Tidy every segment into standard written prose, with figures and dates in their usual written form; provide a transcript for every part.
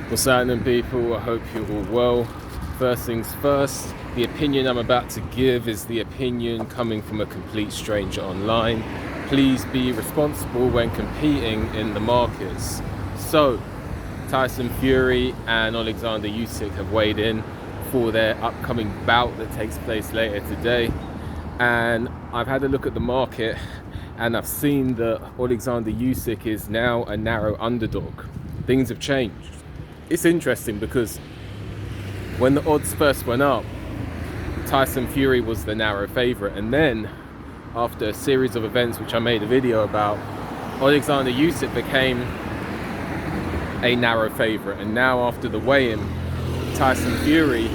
What's happening, people? I hope you're all well. First things first, the opinion I'm about to give is the opinion coming from a complete stranger online. Please be responsible when competing in the markets. So, Tyson Fury and Oleksandr USYK have weighed in for their upcoming bout that takes place later today. And I've had a look at the market and I've seen that Oleksandr USYK is now a narrow underdog. Things have changed. It's interesting because when the odds first went up, Tyson Fury was the narrow favourite, and then after a series of events which I made a video about, Oleksandr USYK became a narrow favourite, and now after the weigh-in, Tyson Fury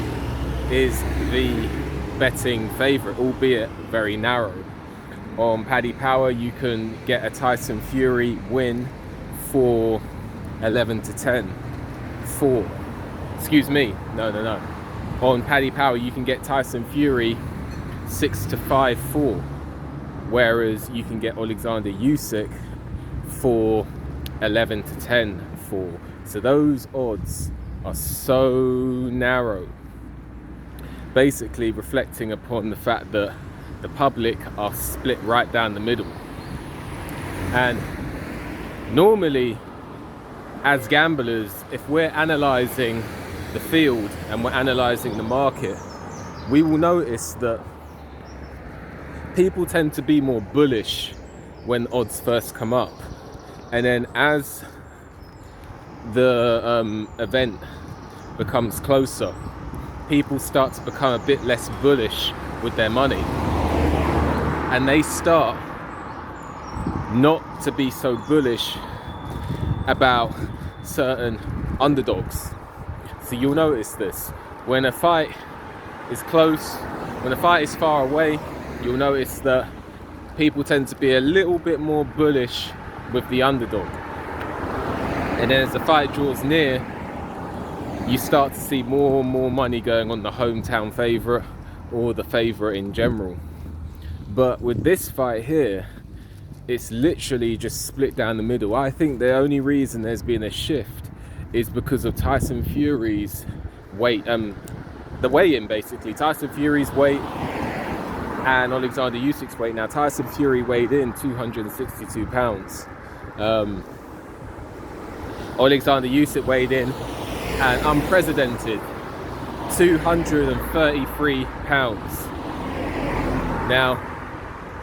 is the betting favourite, albeit very narrow. On Paddy Power you can get a Tyson Fury win for 11 to 10. No. On Paddy Power you can get Tyson Fury 6 to 5 4, whereas you can get Oleksandr USYK for 11 to 10 4. So those odds are so narrow, basically reflecting upon the fact that the public are split right down the middle. And normally, as gamblers, if we're analysing the field and we're analysing the market, we will notice that people tend to be more bullish when odds first come up. And then as the event becomes closer, people start to become a bit less bullish with their money. And they start not to be so bullish about certain underdogs. So you'll notice this when a fight is close, when a fight is far away, you'll notice that people tend to be a little bit more bullish with the underdog. And then as the fight draws near, you start to see more and more money going on the hometown favourite or the favourite in general. But with this fight here, it's literally just split down the middle. I think the only reason there's been a shift is because of Tyson Fury's weight, the weigh-in basically. Tyson Fury's weight and Oleksandr USYK's weight. Now Tyson Fury weighed in 262 pounds. Oleksandr USYK weighed in an unprecedented 233 pounds. Now,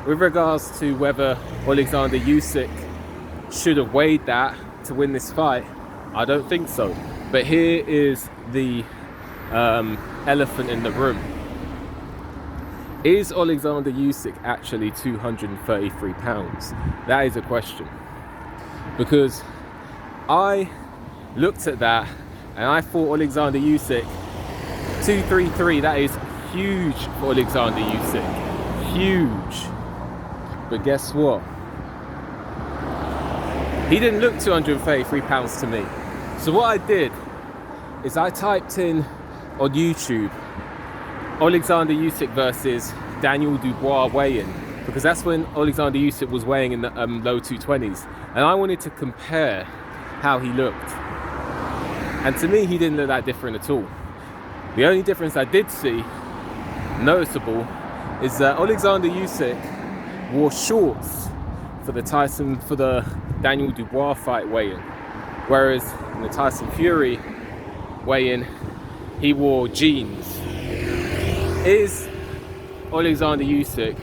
with regards to whether Oleksandr USYK should have weighed that to win this fight, I don't think so. But here is the elephant in the room. Is Oleksandr USYK actually 233 pounds? That is a question. Because I looked at that and I thought Oleksandr USYK 233, that is huge for Oleksandr USYK. Huge. But guess what? He didn't look 233 pounds to me. So what I did is I typed in on YouTube Oleksandr USYK versus Daniel Dubois weigh-in, because that's when Oleksandr USYK was weighing in the low 220s, and I wanted to compare how he looked. And to me, he didn't look that different at all. The only difference I did see noticeable is that Oleksandr USYK wore shorts for the Daniel Dubois fight weigh-in, whereas in the Tyson Fury weigh-in, he wore jeans. Is Oleksandr USYK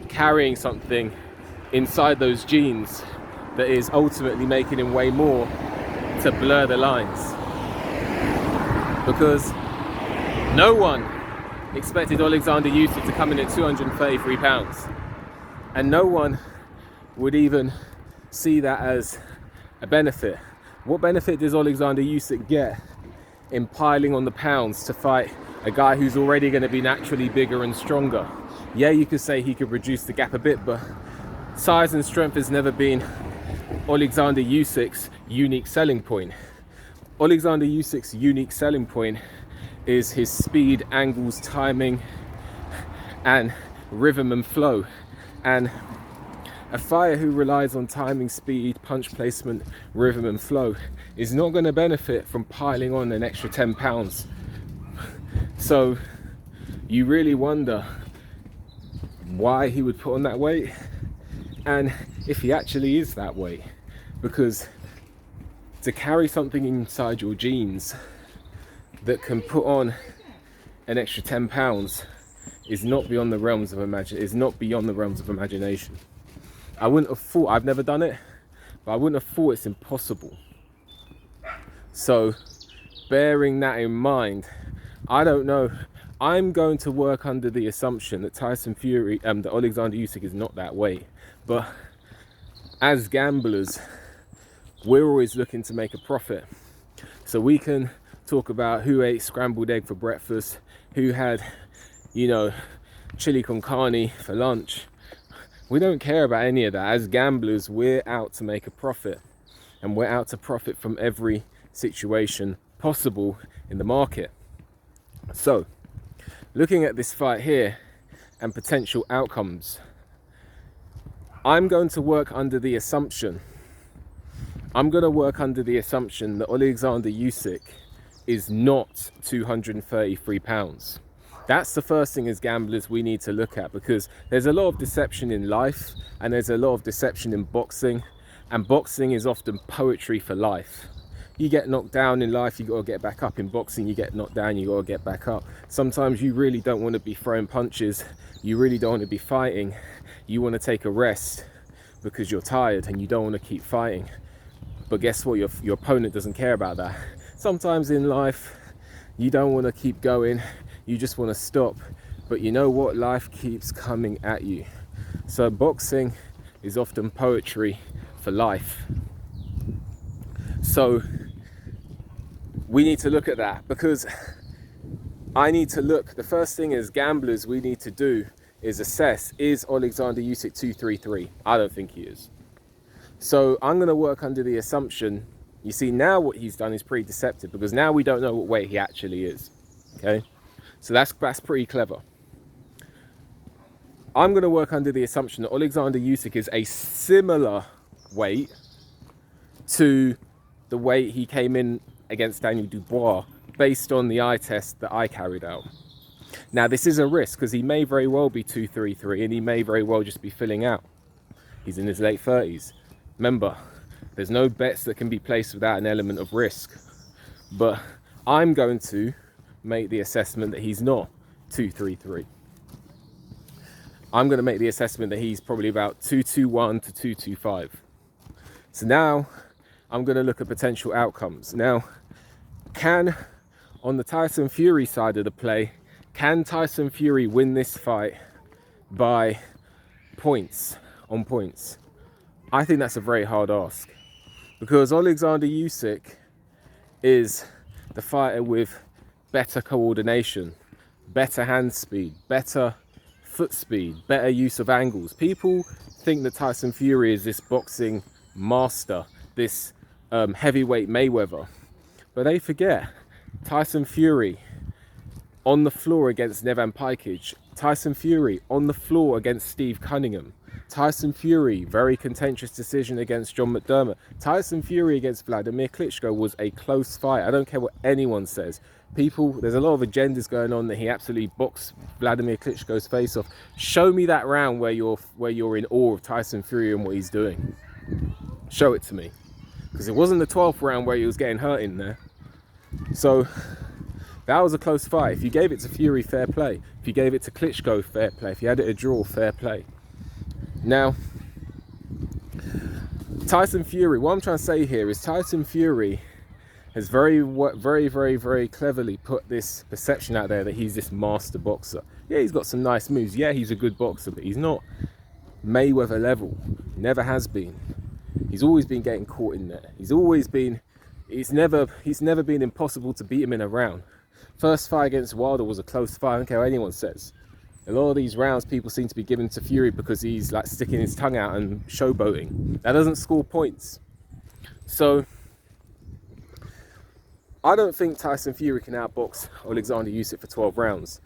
carrying something inside those jeans that is ultimately making him weigh more to blur the lines? Because no one expected Oleksandr USYK to come in at 233 pounds. And no one would even see that as a benefit. What benefit does Oleksandr USYK get in piling on the pounds to fight a guy who's already going to be naturally bigger and stronger? Yeah, you could say he could reduce the gap a bit, but size and strength has never been Oleksandr USYK's unique selling point. Oleksandr USYK's unique selling point is his speed, angles, timing, and rhythm and flow. And A fighter who relies on timing, speed, punch placement, rhythm and flow is not going to benefit from piling on an extra 10 pounds. So you really wonder why he would put on that weight, and if he actually is that weight. Because to carry something inside your genes that can put on an extra 10 pounds is not beyond the realms of imagination. I wouldn't have thought, I've never done it, but I wouldn't have thought it's impossible. So bearing that in mind, I don't know. I'm going to work under the assumption that Tyson Fury, that Oleksandr USYK is not that weight. But as gamblers, we're always looking to make a profit. So we can talk about who ate scrambled egg for breakfast, who had, chili con carne for lunch. We don't care about any of that. As gamblers, we're out to make a profit, and we're out to profit from every situation possible in the market. So, looking at this fight here and potential outcomes, I'm going to work under the assumption that Oleksandr USYK is not 233 pounds. That's the first thing as gamblers we need to look at, because there's a lot of deception in life and there's a lot of deception in boxing, and boxing is often poetry for life. You get knocked down in life, you got to get back up. In boxing, you get knocked down, you got to get back up. Sometimes you really don't want to be throwing punches, you really don't want to be fighting, you want to take a rest because you're tired and you don't want to keep fighting. But guess what, your opponent doesn't care about that. Sometimes in life you don't want to keep going, you just want to stop, but you know what, life keeps coming at you. So boxing is often poetry for life. So we need to look at that, because the first thing as gamblers we need to do is assess, is Oleksandr USYK 233? I don't think he is. So I'm going to work under the assumption, you see, now what he's done is pretty deceptive, because now we don't know what weight he actually is. Okay, so that's pretty clever. I'm going to work under the assumption that Oleksandr USYK is a similar weight to the weight he came in against Daniel Dubois, based on the eye test that I carried out. Now this is a risk, because he may very well be 233 and he may very well just be filling out. He's in his late 30s. Remember, there's no bets that can be placed without an element of risk. But I'm going to make the assessment that he's not 233. I'm going to make the assessment that he's probably about 221 to 225. So now I'm going to look at potential outcomes. Now, on the Tyson Fury side of the play, can Tyson Fury win this fight by points, on points? I think that's a very hard ask, because Oleksandr USYK is the fighter with better coordination, better hand speed, better foot speed, better use of angles. People think that Tyson Fury is this boxing master, this heavyweight Mayweather, but they forget Tyson Fury on the floor against Nevan Pajkic, Tyson Fury on the floor against Steve Cunningham, Tyson Fury, very contentious decision against John McDermott. Tyson Fury against Vladimir Klitschko was a close fight. I don't care what anyone says. There's a lot of agendas going on that he absolutely boxed Vladimir Klitschko's face off. Show me that round where you're in awe of Tyson Fury and what he's doing. Show it to me. Because it wasn't the 12th round where he was getting hurt in there. So that was a close fight. If you gave it to Fury, fair play. If you gave it to Klitschko, fair play. If you had it a draw, fair play. Now, Tyson Fury, what I'm trying to say here is Tyson Fury has very cleverly put this perception out there that he's this master boxer. Yeah, he's got some nice moves. Yeah, he's a good boxer, but he's not Mayweather level. Never has been. He's always been getting caught in there. It's never been impossible to beat him in a round. First fight against Wilder was a close fight. I don't care what anyone says. A lot of these rounds people seem to be giving to Fury because he's like sticking his tongue out and showboating. That doesn't score points. So I don't think Tyson Fury can outbox Oleksandr USYK for 12 rounds.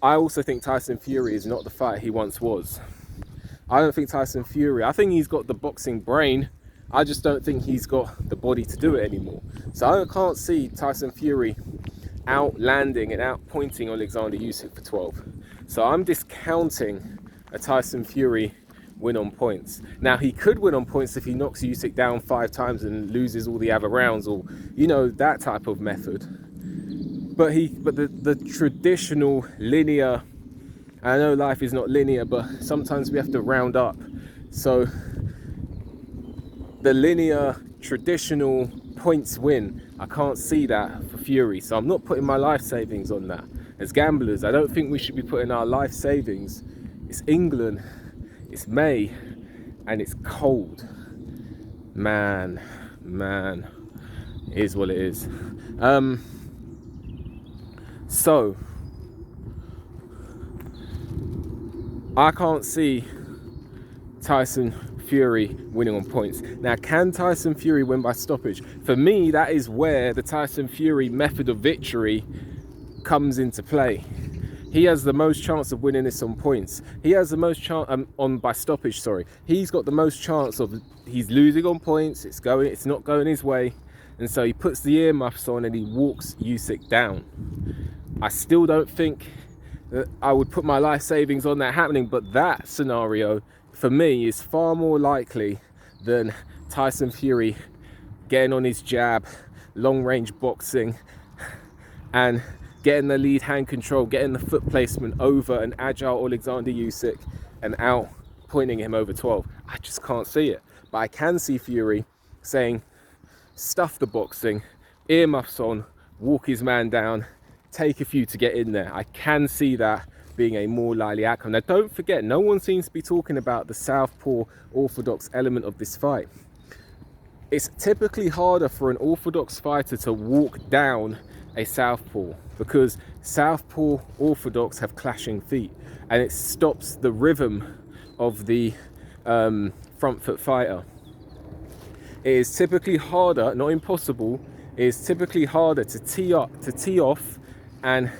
I also think Tyson Fury is not the fighter he once was. I don't think Tyson Fury, I think he's got the boxing brain. I just don't think he's got the body to do it anymore. So I can't see Tyson Fury outlanding and outpointing Oleksandr Usyk for 12. So I'm discounting a Tyson Fury win on points. Now, he could win on points if he knocks Usyk down 5 times and loses all the other rounds, or, you know, that type of method. But the traditional linear, I know life is not linear, but sometimes we have to round up. So the linear traditional points win, I can't see that for Fury. So I'm not putting my life savings on that. As gamblers, I don't think we should be putting our life savings. It's England, it's May, and it's cold. Man, it is what it is. So I can't see Tyson Fury winning on points. Now, can Tyson Fury win by stoppage? For me, that is where the Tyson Fury method of victory comes into play. He has the most chance of winning this on points. He has the most chance on by stoppage. Sorry, he's got the most chance of, he's losing on points. It's not going his way, and so he puts the earmuffs on and he walks Usyk down. I still don't think that I would put my life savings on that happening, but that scenario for me is far more likely than Tyson Fury getting on his jab, long range boxing, and getting the lead hand control, getting the foot placement over an agile Oleksandr Usyk and out pointing him over 12. I just can't see it. But I can see Fury saying, stuff the boxing, earmuffs on, walk his man down, take a few to get in there. I can see that being a more likely outcome. Now, don't forget, no one seems to be talking about the southpaw orthodox element of this fight. It's typically harder for an orthodox fighter to walk down a southpaw because southpaw orthodox have clashing feet, and it stops the rhythm of the front foot fighter. It is typically harder, not impossible, it is typically harder to tee off and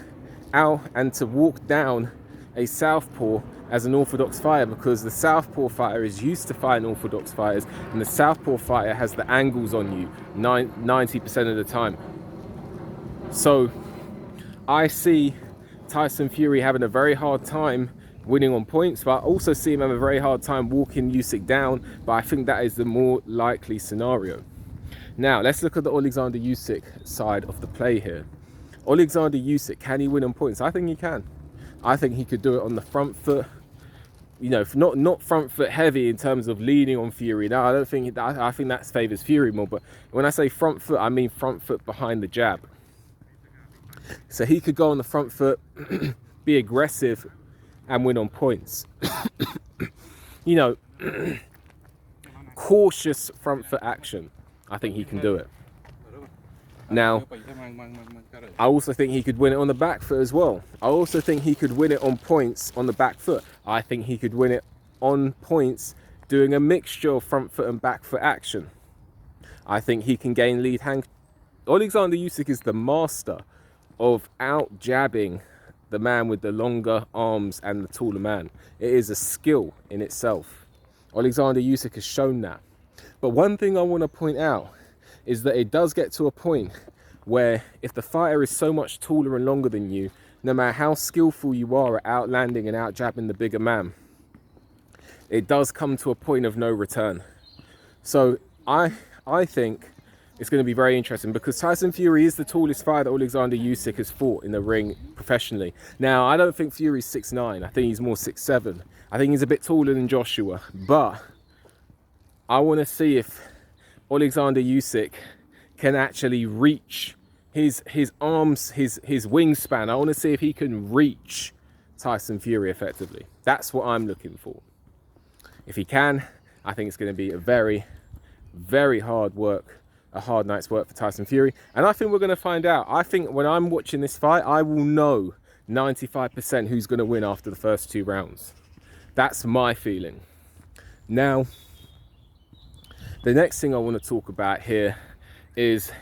out and to walk down a southpaw as an orthodox fighter, because the southpaw fighter is used to fighting orthodox fighters, and the southpaw fighter has the angles on you 90% of the time. So I see Tyson Fury having a very hard time winning on points, but I also see him having a very hard time walking Usyk down, but I think that is the more likely scenario. Now let's look at the Oleksandr Usyk side of the play here. Oleksandr Usyk, can he win on points? I think he can. I think he could do it on the front foot, you know, not front foot heavy in terms of leaning on Fury. No, I don't think that. I think that favors Fury more, but when I say front foot, I mean front foot behind the jab. So he could go on the front foot, be aggressive, and win on points. You know, cautious front foot action. I think he can do it. Now, I also think he could win it on the back foot as well. I also think he could win it on points on the back foot. I think he could win it on points doing a mixture of front foot and back foot action. I think he can gain lead hand. Oleksandr Usyk is the master of out jabbing the man with the longer arms and the taller man. It is a skill in itself. Oleksandr Usyk has shown that. But one thing I want to point out is that it does get to a point where if the fighter is so much taller and longer than you, no matter how skillful you are at outlanding and out jabbing the bigger man, it does come to a point of no return. So I think it's going to be very interesting, because Tyson Fury is the tallest fighter that Oleksandr Usyk has fought in the ring professionally. Now, I don't think Fury's 6'9". I think he's more 6'7". I think he's a bit taller than Joshua, but I want to see if Oleksandr Usyk can actually reach his arms, his wingspan. I want to see if he can reach Tyson Fury effectively. That's what I'm looking for. If he can, I think it's going to be a very, very hard night's work for Tyson Fury. And I think we're going to find out. I think when I'm watching this fight, I will know 95% who's going to win after the first 2 rounds. That's my feeling. Now, the next thing I want to talk about here is,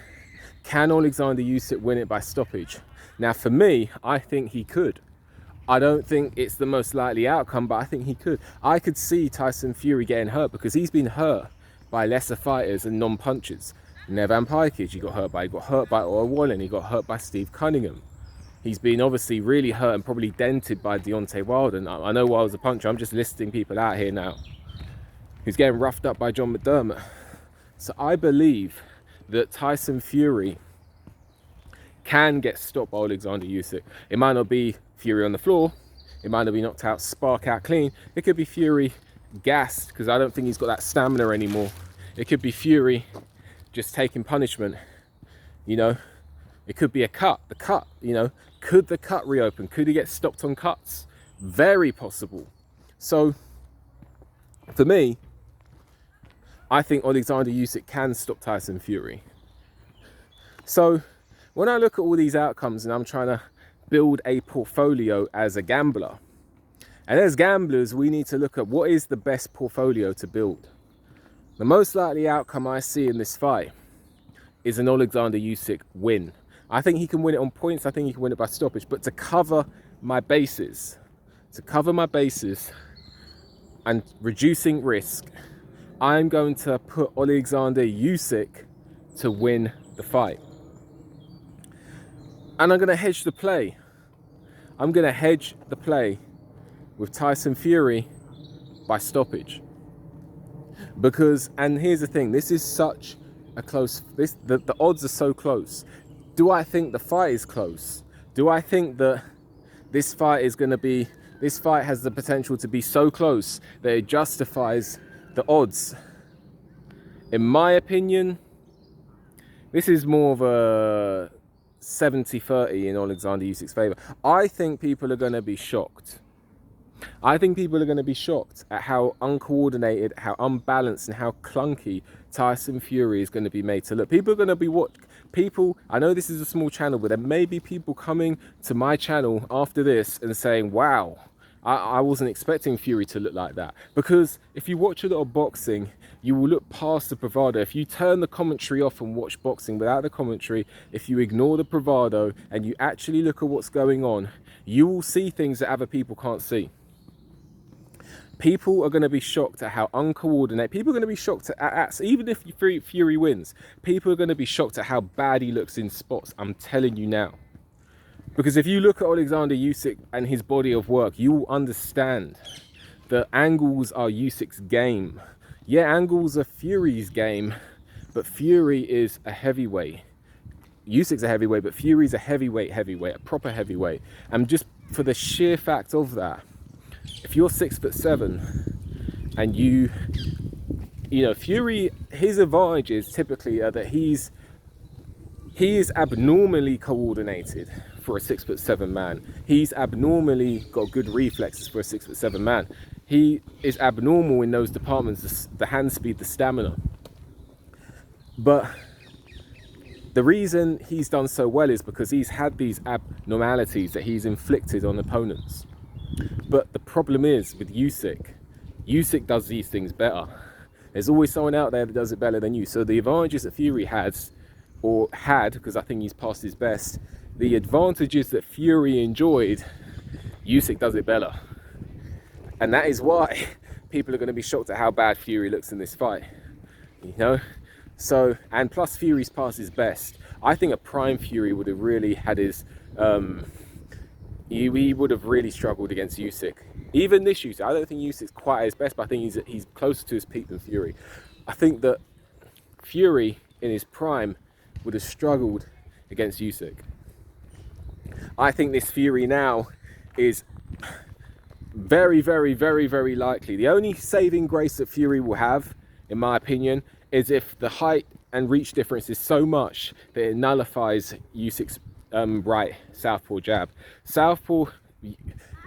can Oleksandr Usyk win it by stoppage? Now, for me, I think he could. I don't think it's the most likely outcome, but I think he could. I could see Tyson Fury getting hurt because he's been hurt by lesser fighters and non-punchers. Nevan Pajkic, he got hurt by Earl Wallen, he got hurt by Steve Cunningham. He's been obviously really hurt and probably dented by Deontay Wilder. And I know Wilder's a puncher, I'm just listing people out here now. Who's getting roughed up by John McDermott. So I believe that Tyson Fury can get stopped by Oleksandr Usyk. It might not be Fury on the floor. It might not be knocked out, spark out clean. It could be Fury gassed because I don't think he's got that stamina anymore. It could be Fury just taking punishment. You know, it could be a cut. The cut, you know, could the cut reopen? Could he get stopped on cuts? Very possible. So for me, I think Oleksandr Usyk can stop Tyson Fury. So when I look at all these outcomes and I'm trying to build a portfolio as a gambler, and as gamblers, we need to look at what is the best portfolio to build. The most likely outcome I see in this fight is an Oleksandr Usyk win. I think he can win it on points. I think he can win it by stoppage. But to cover my bases and reducing risk, I'm going to put Oleksandr Usyk to win the fight. And I'm going to hedge the play. I'm going to hedge the play with Tyson Fury by stoppage. Because, and here's the thing, this is such a close, the odds are so close. Do I think the fight is close? Do I think that this fight has the potential to be so close that it justifies the odds? In my opinion, this is more of a 70-30 in Oleksandr Usyk's favour. I think people are going to be shocked. I think people are going to be shocked at how uncoordinated, how unbalanced and how clunky Tyson Fury is going to be made to look. People are going to be I know this is a small channel, but there may be people coming to my channel after this and saying, wow, I wasn't expecting Fury to look like that. Because if you watch a lot of boxing, you will look past the bravado. If you turn the commentary off and watch boxing without the commentary, if you ignore the bravado and you actually look at what's going on, you will see things that other people can't see. People are going to be shocked at how uncoordinated. People are going to be shocked at even if Fury wins, people are going to be shocked at how bad he looks in spots. I'm telling you now. Because if you look at Oleksandr Usyk and his body of work, you will understand that angles are Usyk's game. Yeah, angles are Fury's game, but Fury is a heavyweight. Usyk's a heavyweight, but Fury's a heavyweight, a proper heavyweight. And just for the sheer fact of that, if you're 6'7" and you know, Fury, his advantages typically are that he is abnormally coordinated for a 6'7" man. He's abnormally got good reflexes for a 6'7" man. He is abnormal in those departments, the hand speed, the stamina. But the reason he's done so well is because he's had these abnormalities that he's inflicted on opponents. But the problem is with Usyk does these things better. There's always someone out there that does it better than you. So the advantages that Fury had, because I think he's past his best, the advantages that Fury enjoyed, Usyk does it better. And that is why people are going to be shocked at how bad Fury looks in this fight. You know? So, and plus Fury's past his best. I think a prime Fury would have really had his... he would have really struggled against Usyk. Even this Usyk, I don't think Usyk's quite at his best, but I think he's closer to his peak than Fury. I think that Fury in his prime would have struggled against Usyk. I think this Fury now is very, very, very, very likely. The only saving grace that Fury will have, in my opinion, is if the height and reach difference is so much that it nullifies Usyk's right southpaw jab. Southpaw,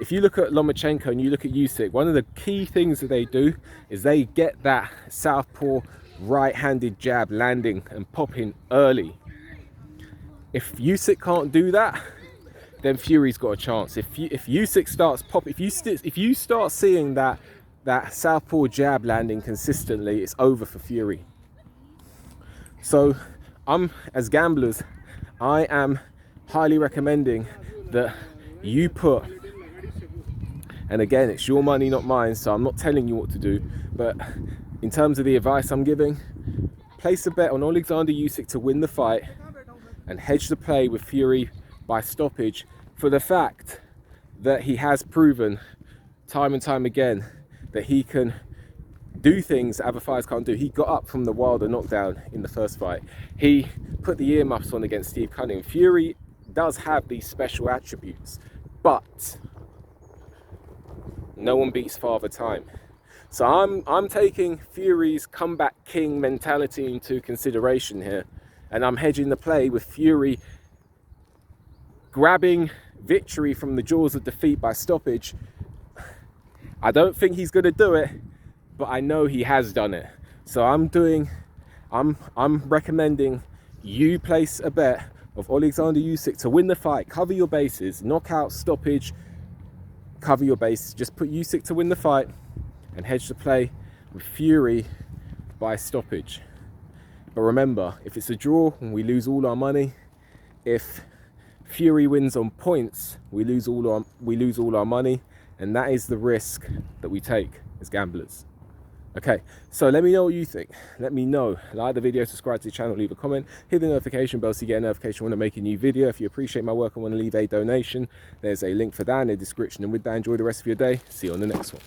if you look at Lomachenko and you look at Usyk, one of the key things that they do is they get that southpaw right-handed jab landing and popping early. If Usyk can't do that, then Fury's got a chance. If Usyk starts popping, if you start seeing that southpaw jab landing consistently, it's over for Fury. So as gamblers, I am highly recommending that you put And again, it's your money, not mine, so I'm not telling you what to do. But in terms of the advice I'm giving, place a bet on Oleksandr Usyk to win the fight and hedge the play with Fury by stoppage, for the fact that he has proven time and time again that he can do things that other fighters can't do. He got up from the Wilder knockdown in the first fight. He put the earmuffs on against Steve Cunningham. Fury does have these special attributes, but no one beats Father Time. So I'm taking Fury's comeback king mentality into consideration here, and I'm hedging the play with Fury grabbing victory from the jaws of defeat by stoppage. I don't think he's going to do it, but I know he has done it. So I'm recommending you place a bet of Oleksandr Usyk to win the fight, cover your bases, knockout, stoppage, cover your base. Just put Usyk to win the fight and hedge the play with Fury by stoppage. But remember, if it's a draw, we lose all our money. If Fury wins on points, we lose all our money, and that is the risk that we take as gamblers. Okay, so let me know what you think. Let me know. Like the video, subscribe to the channel, leave a comment, hit the notification bell so you get a notification when I make a new video. If you appreciate my work and want to leave a donation, there's a link for that in the description. And with that, enjoy the rest of your day. See you on the next one.